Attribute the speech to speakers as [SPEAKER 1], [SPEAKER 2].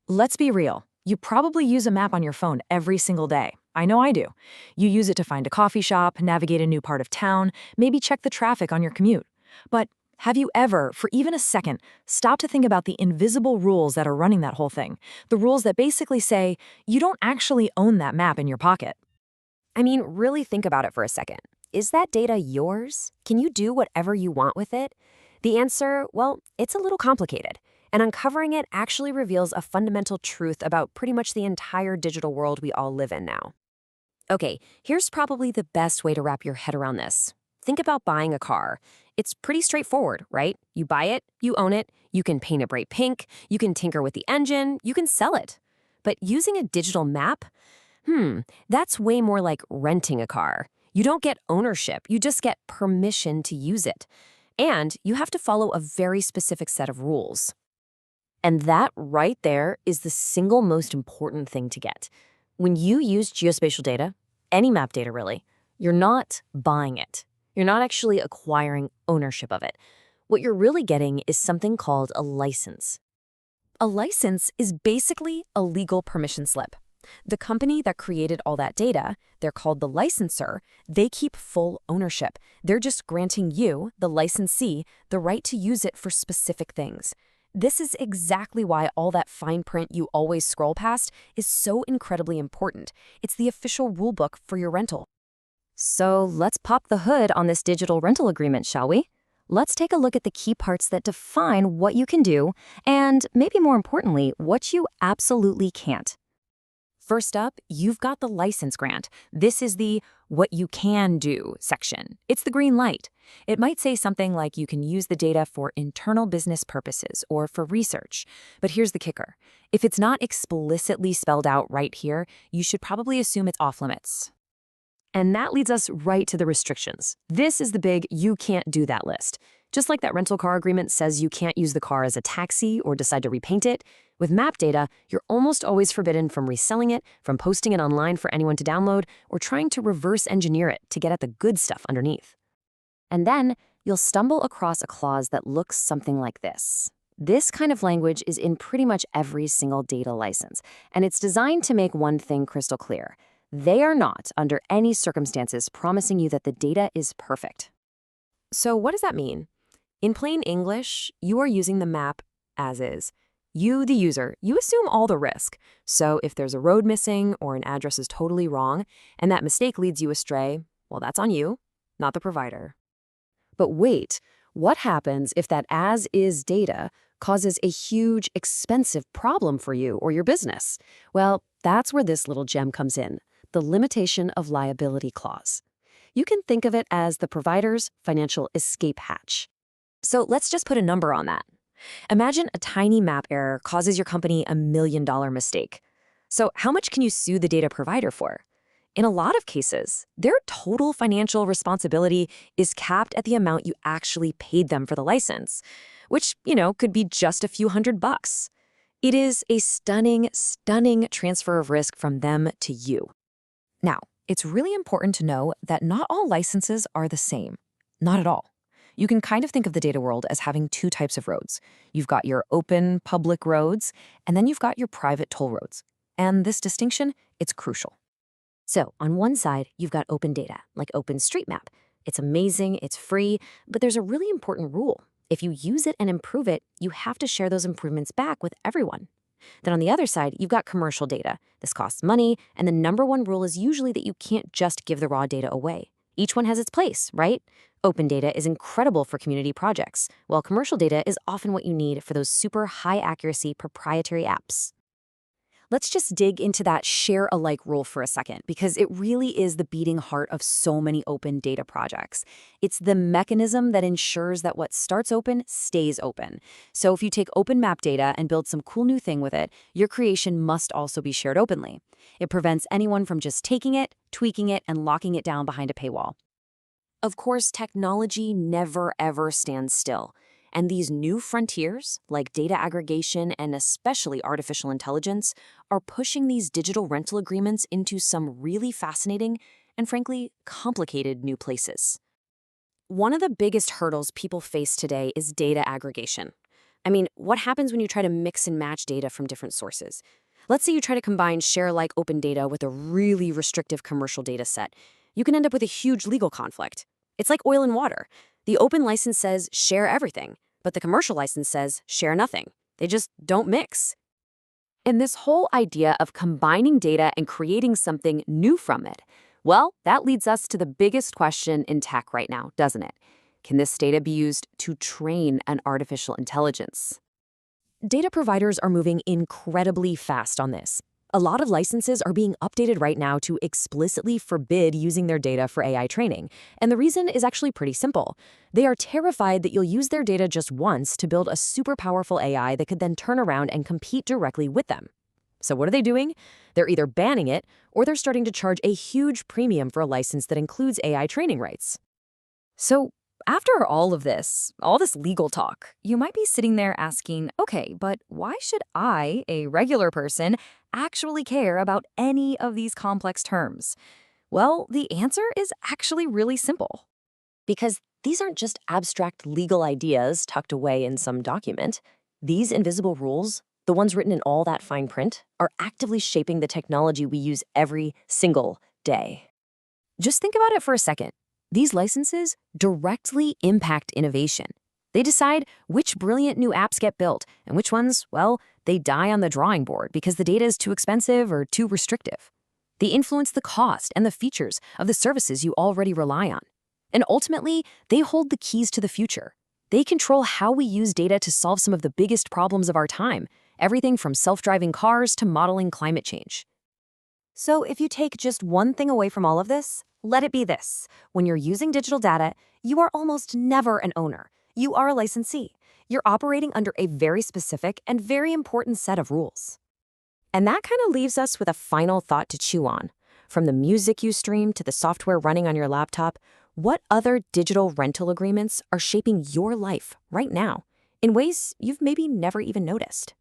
[SPEAKER 1] Let's be real. You probably use a map on your phone every single day. I know I do. You use it to find a coffee shop, navigate a new part of town, maybe check the traffic on your commute. But have you ever, for even a second, stopped to think about the invisible rules that are running that whole thing? The rules that basically say you don't actually own that map in your pocket.
[SPEAKER 2] I mean, really think about it for a second. Is that data yours? Can you do whatever you want with it? The answer, well, it's a little complicated. And uncovering it actually reveals a fundamental truth about pretty much the entire digital world we all live in now. Okay, here's probably the best way to wrap your head around this. Think about buying a car. It's pretty straightforward, right? You buy it, you own it, you can paint it bright pink, you can tinker with the engine, you can sell it. But using a digital map, that's way more like renting a car. You don't get ownership, you just get permission to use it. And you have to follow a very specific set of rules. And that right there is the single most important thing to get. When you use geospatial data, any map data really, you're not buying it. You're not actually acquiring ownership of it. What you're really getting is something called a license. A license is basically a legal permission slip. The company that created all that data, they're called the licensor, they keep full ownership. They're just granting you, the licensee, the right to use it for specific things. This is exactly why all that fine print you always scroll past is so incredibly important. It's the official rulebook for your rental. So let's pop the hood on this digital rental agreement, shall we? Let's take a look at the key parts that define what you can do, and maybe more importantly, what you absolutely can't. First up, you've got the license grant. This is the what you can do section. It's the green light. It might say something like you can use the data for internal business purposes or for research. But here's the kicker. If it's not explicitly spelled out right here, you should probably assume it's off limits. And that leads us right to the restrictions. This is the big you can't do that list. Just like that rental car agreement says you can't use the car as a taxi or decide to repaint it, with map data, you're almost always forbidden from reselling it, from posting it online for anyone to download, or trying to reverse engineer it to get at the good stuff underneath. And then you'll stumble across a clause that looks something like this. This kind of language is in pretty much every single data license, and it's designed to make one thing crystal clear. They are not, under any circumstances, promising you that the data is perfect. So what does that mean? In plain English, you are using the map as is. You, the user, you assume all the risk. So if there's a road missing or an address is totally wrong, and that mistake leads you astray, well, that's on you, not the provider. But wait, what happens if that as-is data causes a huge, expensive problem for you or your business? Well, that's where this little gem comes in, the limitation of liability clause. You can think of it as the provider's financial escape hatch. So let's just put a number on that. Imagine a tiny map error causes your company $1 million mistake. So how much can you sue the data provider for? In a lot of cases, their total financial responsibility is capped at the amount you actually paid them for the license, which, could be just a few $100. It is a stunning, stunning transfer of risk from them to you. Now, it's really important to know that not all licenses are the same. Not at all. You can kind of think of the data world as having two types of roads. You've got your open public roads, and then you've got your private toll roads. And this distinction, it's crucial. So on one side, you've got open data, like OpenStreetMap. It's amazing, it's free, but there's a really important rule. If you use it and improve it, you have to share those improvements back with everyone. Then on the other side, you've got commercial data. This costs money, and the number one rule is usually that you can't just give the raw data away. Each one has its place, right? Open data is incredible for community projects, while commercial data is often what you need for those super high-accuracy proprietary apps. Let's just dig into that share-alike rule for a second, because it really is the beating heart of so many open data projects. It's the mechanism that ensures that what starts open stays open. So if you take open map data and build some cool new thing with it, your creation must also be shared openly. It prevents anyone from just taking it, tweaking it, and locking it down behind a paywall. Of course, technology never ever stands still. And these new frontiers, like data aggregation and especially artificial intelligence, are pushing these digital rental agreements into some really fascinating and frankly complicated new places. One of the biggest hurdles people face today is data aggregation. I mean, what happens when you try to mix and match data from different sources? Let's say you try to combine share-alike open data with a really restrictive commercial data set. You can end up with a huge legal conflict. It's like oil and water. The open license says share everything, but the commercial license says share nothing. They just don't mix. And this whole idea of combining data and creating something new from it, well, that leads us to the biggest question in tech right now, doesn't it? Can this data be used to train an artificial intelligence?
[SPEAKER 1] Data providers are moving incredibly fast on this. A lot of licenses are being updated right now to explicitly forbid using their data for AI training. And the reason is actually pretty simple. They are terrified that you'll use their data just once to build a super powerful AI that could then turn around and compete directly with them. So what are they doing? They're either banning it, or they're starting to charge a huge premium for a license that includes AI training rights. So after all this legal talk, you might be sitting there asking, okay, but why should I, a regular person, actually care about any of these complex terms? Well, the answer is actually really simple. Because these aren't just abstract legal ideas tucked away in some document. These invisible rules, the ones written in all that fine print, are actively shaping the technology we use every single day. Just think about it for a second. These licenses directly impact innovation. They decide which brilliant new apps get built and which ones, well, they die on the drawing board because the data is too expensive or too restrictive. They influence the cost and the features of the services you already rely on. And ultimately, they hold the keys to the future. They control how we use data to solve some of the biggest problems of our time, everything from self-driving cars to modeling climate change. So if you take just one thing away from all of this, let it be this. When you're using digital data, you are almost never an owner. You are a licensee. You're operating under a very specific and very important set of rules. And that kind of leaves us with a final thought to chew on. From the music you stream to the software running on your laptop, what other digital rental agreements are shaping your life right now in ways you've maybe never even noticed?